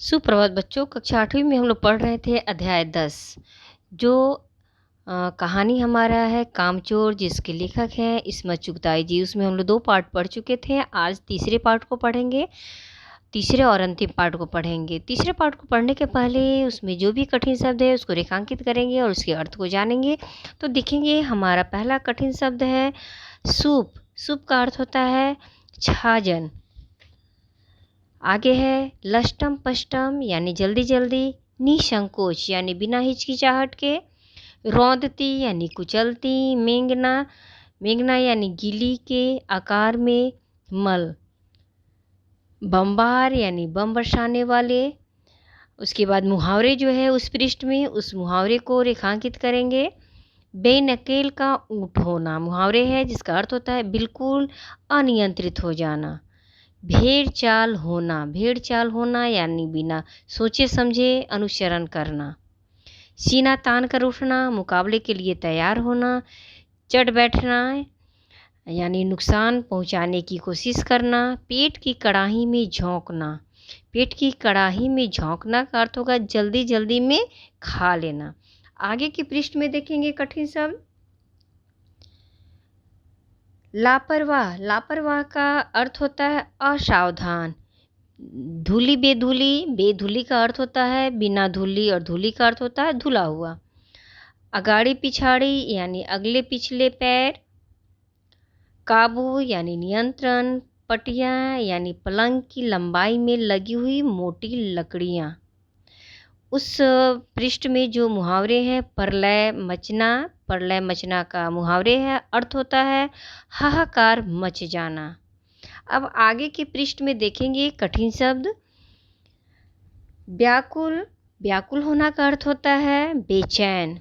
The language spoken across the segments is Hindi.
सुप्रभात बच्चों। कक्षा 8वीं में हम लोग पढ़ रहे थे अध्याय 10 जो कहानी हमारा है कामचोर, जिसके लेखक हैं इस्मत चुगताई जी। उसमें हम लोग 2 पार्ट पढ़ चुके थे। आज तीसरे पार्ट को पढ़ेंगे, तीसरे और अंतिम पार्ट को पढ़ेंगे। तीसरे पार्ट को पढ़ने के पहले उसमें जो भी कठिन शब्द है उसको रेखांकित करेंगे और उसके अर्थ को जानेंगे। तो देखेंगे, हमारा पहला कठिन शब्द है सूप। सूप का अर्थ होता है छाजन। आगे है लष्टम पष्टम यानी जल्दी जल्दी, निसंकोच यानी बिना हिचकिचाहट के, रौंदती यानी कुचलती, मेंगना मेंगना यानी गिली के आकार में मल, बम्बार यानी बम बरसाने वाले। उसके बाद मुहावरे जो है उस पृष्ठ में उस मुहावरे को रेखांकित करेंगे। बेनकेल का ऊँट होना मुहावरे है जिसका अर्थ होता है बिल्कुल अनियंत्रित हो जाना। भेड़ चाल होना यानी बिना सोचे समझे अनुसरण करना। सीना तान कर उठना मुकाबले के लिए तैयार होना। चढ़ बैठना यानी नुकसान पहुंचाने की कोशिश करना। पेट की कड़ाही में झोंकना। पेट की कड़ाही में झोंकना का अर्थ होगा जल्दी जल्दी में खा लेना। आगे के पृष्ठ में देखेंगे कठिन शब्द लापरवाह। लापरवाह का अर्थ होता है असावधान। धूली बेधूली, बेधूली का अर्थ होता है बिना धूली और धूली का अर्थ होता है धुला हुआ। अगाड़ी पिछाड़ी यानी अगले पिछले पैर। काबू यानी नियंत्रण। पटिया यानी पलंग की लंबाई में लगी हुई मोटी लकड़ियाँ। उस पृष्ठ में जो मुहावरे हैं प्रलय मचना का मुहावरे है, अर्थ होता है हाहाकार मच जाना। अब आगे के पृष्ठ में देखेंगे कठिन शब्द व्याकुल। व्याकुल होना का अर्थ होता है बेचैन।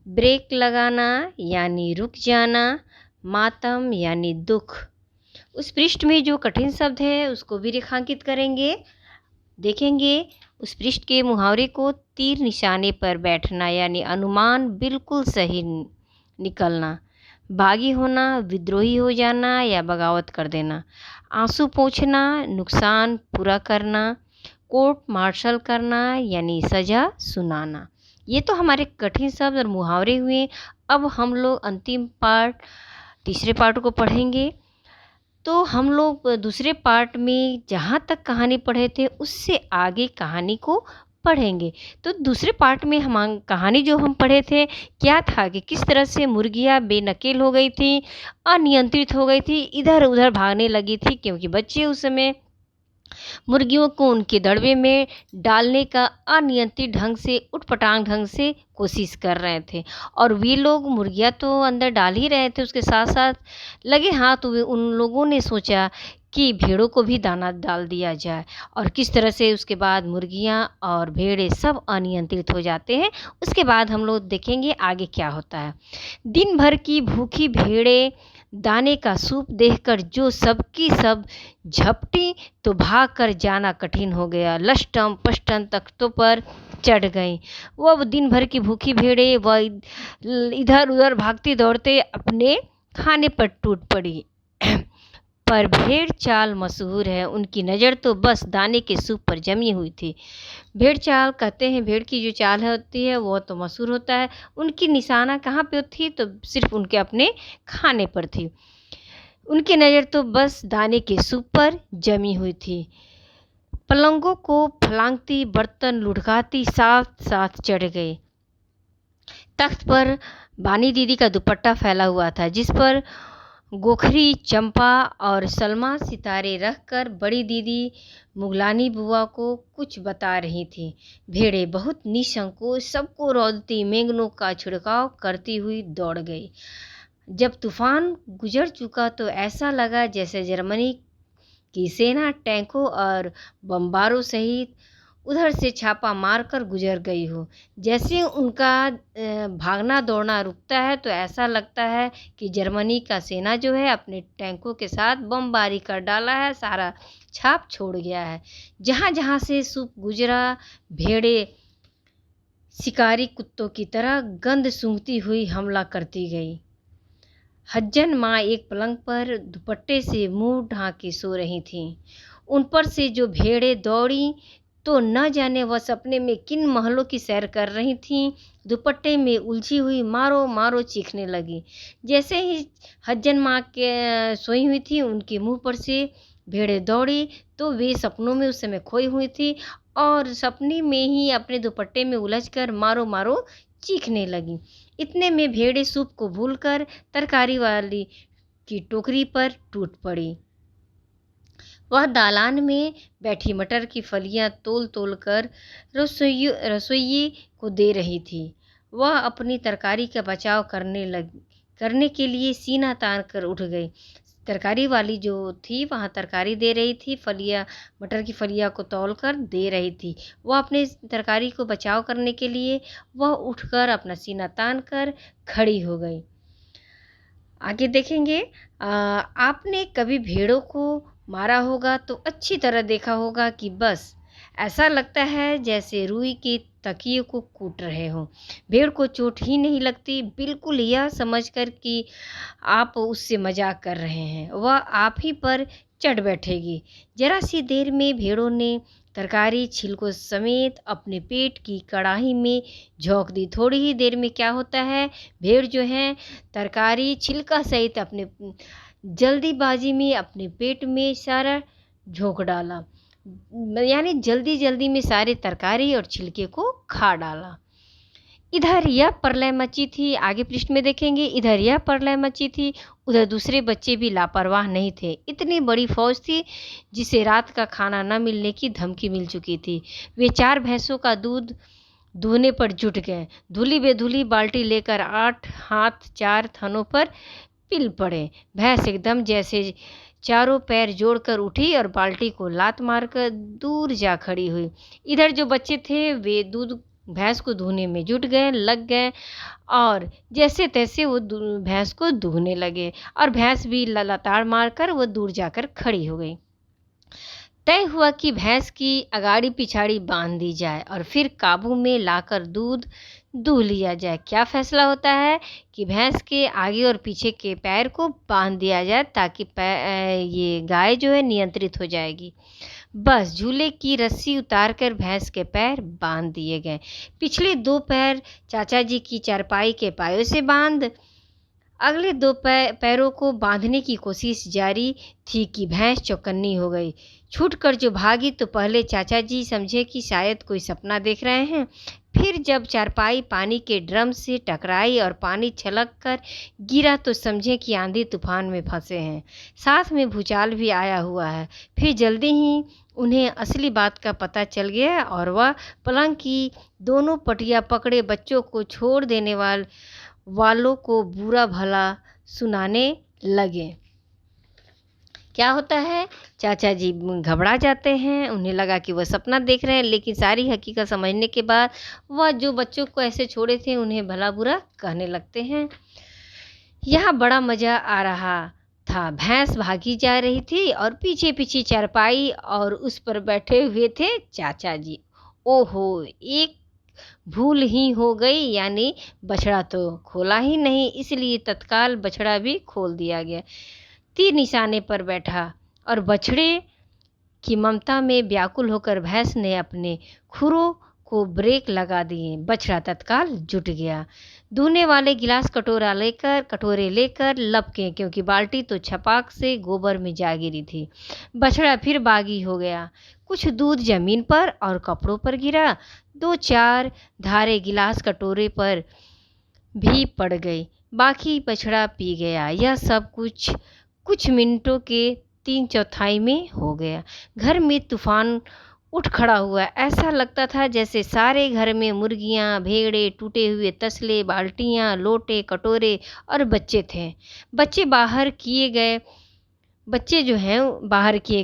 ब्रेक लगाना यानी रुक जाना। मातम यानी दुख। उस पृष्ठ में जो कठिन शब्द है उसको भी रेखांकित करेंगे। देखेंगे उस पृष्ठ के मुहावरे को तीर निशाने पर बैठना यानी अनुमान बिल्कुल सही निकलना। बागी होना विद्रोही हो जाना या बगावत कर देना। आंसू पोंछना नुकसान पूरा करना। कोर्ट मार्शल करना यानी सज़ा सुनाना। ये तो हमारे कठिन शब्द और मुहावरे हुए। अब हम लोग अंतिम पार्ट तीसरे पार्ट को पढ़ेंगे। तो हम लोग दूसरे पार्ट में जहाँ तक कहानी पढ़े थे उससे आगे कहानी को पढ़ेंगे। तो दूसरे पार्ट में हम कहानी जो हम पढ़े थे क्या था कि किस तरह से मुर्गियाँ बेनकेल हो गई थी, अनियंत्रित हो गई थी, इधर उधर भागने लगी थी क्योंकि बच्चे उस समय मुर्गियों को उनके दड़बे में डालने का अनियंत्रित ढंग से उटपटांग ढंग से कोशिश कर रहे थे। और वे लोग मुर्गियाँ तो अंदर डाल ही रहे थे, उसके साथ साथ लगे हाथ तो उन लोगों ने सोचा कि भेड़ों को भी दाना डाल दिया जाए। और किस तरह से उसके बाद मुर्गियाँ और भेड़ें सब अनियंत्रित हो जाते हैं। उसके बाद हम लोग देखेंगे आगे क्या होता है। दिन भर की भूखी भेड़ें दाने का सूप देखकर जो सबकी सब झपटी तो भाग कर जाना कठिन हो गया। लष्टम पष्टम तख्तों पर चढ़ गईं। वह दिन भर की भूखी भेड़ें वह इधर उधर भागती दौड़ते अपने खाने पर टूट पड़ी। पर भेड़ चाल मशहूर है, उनकी नज़र तो बस दाने के सूप पर जमी हुई थी। भेड़ चाल कहते हैं, भेड़ की जो चाल होती है वो तो मशहूर होता है। उनकी निशाना कहाँ पे थी तो सिर्फ उनके अपने खाने पर थी। उनकी नज़र तो बस दाने के सूप पर जमी हुई थी। पलंगों को फलांगती बर्तन लुढ़काती साथ साथ चढ़ गए। तख्त पर बानी दीदी का दुपट्टा फैला हुआ था जिस पर गोखरी चंपा और सलमा सितारे रखकर बड़ी दीदी मुगलानी बुआ को कुछ बता रही थी। भेड़ें बहुत निसंकोच सबको रौंदती मेंगनों का छिड़काव करती हुई दौड़ गई। जब तूफान गुजर चुका तो ऐसा लगा जैसे जर्मनी की सेना टैंकों और बमबारों सहित उधर से छापा मारकर गुजर गई हो। जैसे उनका भागना दौड़ना रुकता है तो ऐसा लगता है कि जर्मनी का सेना जो है अपने टैंकों के साथ बमबारी कर डाला है, सारा छाप छोड़ गया है। जहाँ जहाँ से सूप गुजरा भेड़ें शिकारी कुत्तों की तरह गंध सूंघती हुई हमला करती गई। हज्जन माँ एक पलंग पर दुपट्टे से मुंह ढांके सो रही थीं। उन पर से जो भेड़ें दौड़ी तो न जाने वह सपने में किन महलों की सैर कर रही थीं। दुपट्टे में उलझी हुई मारो मारो चीखने लगी। जैसे ही हज्जन माँ के सोई हुई थी, उनके मुंह पर से भेड़ें दौड़ी, तो वे सपनों में उस समय खोई हुई थी और सपने में ही अपने दुपट्टे में उलझकर मारो मारो चीखने लगी। इतने में भेड़ें सूप को भूलकर तरकारी वाली की टोकरी पर टूट पड़ी। वह दालान में बैठी मटर की फलियां तोल तोल कर रसोइये को दे रही थी। वह अपनी तरकारी का बचाव करने के लिए सीना तान कर उठ गई। तरकारी वाली जो थी वहाँ तरकारी दे रही थी, मटर की फलियां को तौल कर दे रही थी। वह अपने तरकारी को बचाव करने के लिए वह उठकर अपना सीना तान कर खड़ी हो गई। आगे देखेंगे। आपने कभी भेड़ों को मारा होगा तो अच्छी तरह देखा होगा कि बस ऐसा लगता है जैसे रुई के तकिए को कूट रहे हों। भेड़ को चोट ही नहीं लगती, बिल्कुल यह समझकर कि आप उससे मजाक कर रहे हैं। वह आप ही पर चढ़ बैठेगी। जरा सी देर में भेड़ों ने तरकारी छिलकों समेत अपने पेट की कड़ाही में झोंक दी। थोड़ी ही देर में क्या होता है, भेड़ जो है तरकारी छिलका सहित अपने जल्दीबाजी में अपने पेट में सारा झोंक डाला, यानी जल्दी जल्दी में सारे तरकारी और छिलके को खा डाला। इधर यह प्रलय मची थी। आगे पृष्ठ में देखेंगे। इधर यह प्रलय मची थी, उधर दूसरे बच्चे भी लापरवाह नहीं थे। इतनी बड़ी फौज थी जिसे रात का खाना न मिलने की धमकी मिल चुकी थी। वे 4 भैंसों का दूध दूहने पर जुट गए। धुली बेधुली बाल्टी लेकर 8 हाथ 4 थनों पर पिल पड़े। भैंस एकदम जैसे चारों पैर जोड़कर उठी और बाल्टी को लात मारकर दूर जा खड़ी हुई। इधर जो बच्चे थे वे भैंस को दूहने में लग गए और जैसे तैसे वो भैंस को दूहने लगे और भैंस भी लताड़ मारकर वो दूर जाकर खड़ी हो गई। तय हुआ कि भैंस की अगाड़ी पिछाड़ी बांध दी जाए और फिर काबू में लाकर दूध दूह लिया जाए। क्या फैसला होता है कि भैंस के आगे और पीछे के पैर को बांध दिया जाए ताकि ये गाय जो है नियंत्रित हो जाएगी। बस झूले की रस्सी उतारकर भैंस के पैर बांध दिए गए। पिछले 2 पैर चाचा जी की चारपाई के पायों से बांध अगले 2 पैरों को बांधने की कोशिश जारी थी कि भैंस चौकन्नी हो गई। छूटकर जो भागी तो पहले चाचा जी समझे कि शायद कोई सपना देख रहे हैं। फिर जब चारपाई पानी के ड्रम से टकराई और पानी छलक कर गिरा तो समझे कि आंधी तूफान में फंसे हैं, साथ में भूचाल भी आया हुआ है। फिर जल्दी ही उन्हें असली बात का पता चल गया और वह पलंग की दोनों पटिया पकड़े बच्चों को छोड़ देने वालों को बुरा भला सुनाने लगे। क्या होता है, चाचा जी घबरा जाते हैं। उन्हें लगा कि वह सपना देख रहे हैं, लेकिन सारी हकीकत समझने के बाद वह जो बच्चों को ऐसे छोड़े थे उन्हें भला बुरा कहने लगते हैं। यहाँ बड़ा मज़ा आ रहा था। भैंस भागी जा रही थी और पीछे पीछे चारपाई और उस पर बैठे हुए थे चाचा जी। ओहो, एक भूल ही हो गई, यानी बछड़ा तो खोला ही नहीं, इसलिए तत्काल बछड़ा भी खोल दिया गया। तीर निशाने पर बैठा और बछड़े की ममता में व्याकुल होकर भैंस ने अपने खुरों को ब्रेक लगा दिए। बछड़ा तत्काल जुट गया। दूहने वाले गिलास कटोरे लेकर लपके, क्योंकि बाल्टी तो छपाक से गोबर में जा गिरी थी। बछड़ा फिर बागी हो गया। कुछ दूध जमीन पर और कपड़ों पर गिरा। 2-4 धारें गिलास कटोरे पर भी पड़ गई। बाकी बछड़ा पी गया। यह सब कुछ मिनटों के 3/4 में हो गया। घर में तूफान उठ खड़ा हुआ। ऐसा लगता था जैसे सारे घर में मुर्गियां, भेड़े, टूटे हुए तसले, बाल्टियां, लोटे, कटोरे और बच्चे थे। बाहर किए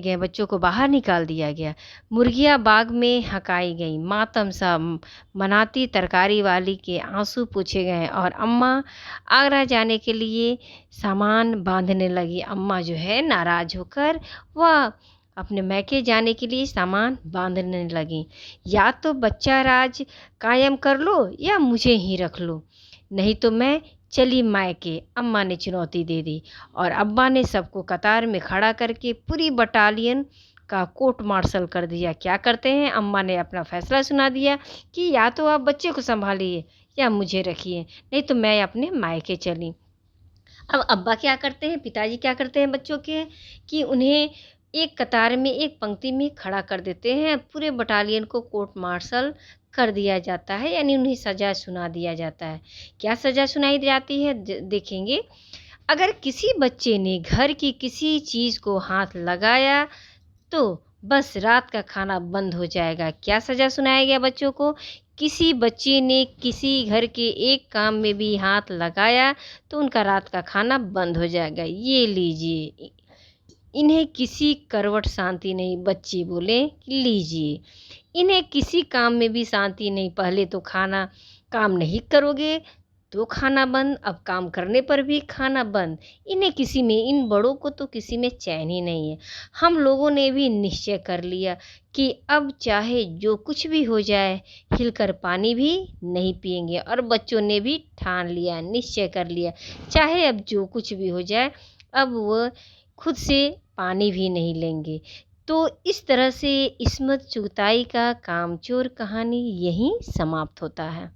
गए बच्चों को बाहर निकाल दिया गया। मुर्गियां बाग में हकाई गई। मातम सा मनाती तरकारी वाली के आंसू पूछे गए और अम्मा आगरा जाने के लिए सामान बांधने लगी। अम्मा जो है नाराज होकर वह अपने मैके जाने के लिए सामान बांधने लगी। या तो बच्चा राज कायम कर लो या मुझे ही रख लो, नहीं तो मैं चली मायके, अम्मा ने चुनौती दे दी। और अब्बा ने सबको कतार में खड़ा करके पूरी बटालियन का कोर्ट मार्शल कर दिया। क्या करते हैं, अम्मा ने अपना फैसला सुना दिया कि या तो आप बच्चे को सँभालिए या मुझे रखिए, नहीं तो मैं अपने मायके चली। अब अब्बा क्या करते हैं, पिताजी क्या करते हैं बच्चों के, कि उन्हें एक कतार में, एक पंक्ति में खड़ा कर देते हैं। पूरे बटालियन को कोर्ट मार्शल कर दिया जाता है, यानी उन्हें सज़ा सुना दिया जाता है। क्या सज़ा सुनाई जाती है देखेंगे। अगर किसी बच्चे ने घर की किसी चीज़ को हाथ लगाया तो बस रात का खाना बंद हो जाएगा। क्या सज़ा सुनाया गया बच्चों को? किसी बच्चे ने किसी घर के एक काम में भी हाथ लगाया तो उनका रात का खाना बंद हो जाएगा। ये लीजिए, इन्हें किसी करवट शांति नहीं। बच्चे बोले कि लीजिए, इन्हें किसी काम में भी शांति नहीं। पहले तो खाना काम नहीं करोगे तो खाना बंद, अब काम करने पर भी खाना बंद। इन्हें किसी में, इन बड़ों को तो किसी में चैन ही नहीं है। हम लोगों ने भी निश्चय कर लिया कि अब चाहे जो कुछ भी हो जाए, हिलकर पानी भी नहीं पिएंगे। और बच्चों ने भी ठान लिया, निश्चय कर लिया, चाहे अब जो कुछ भी हो जाए, अब वो खुद से पानी भी नहीं लेंगे। तो इस तरह से इस्मत चुगताई का कामचोर कहानी यहीं समाप्त होता है।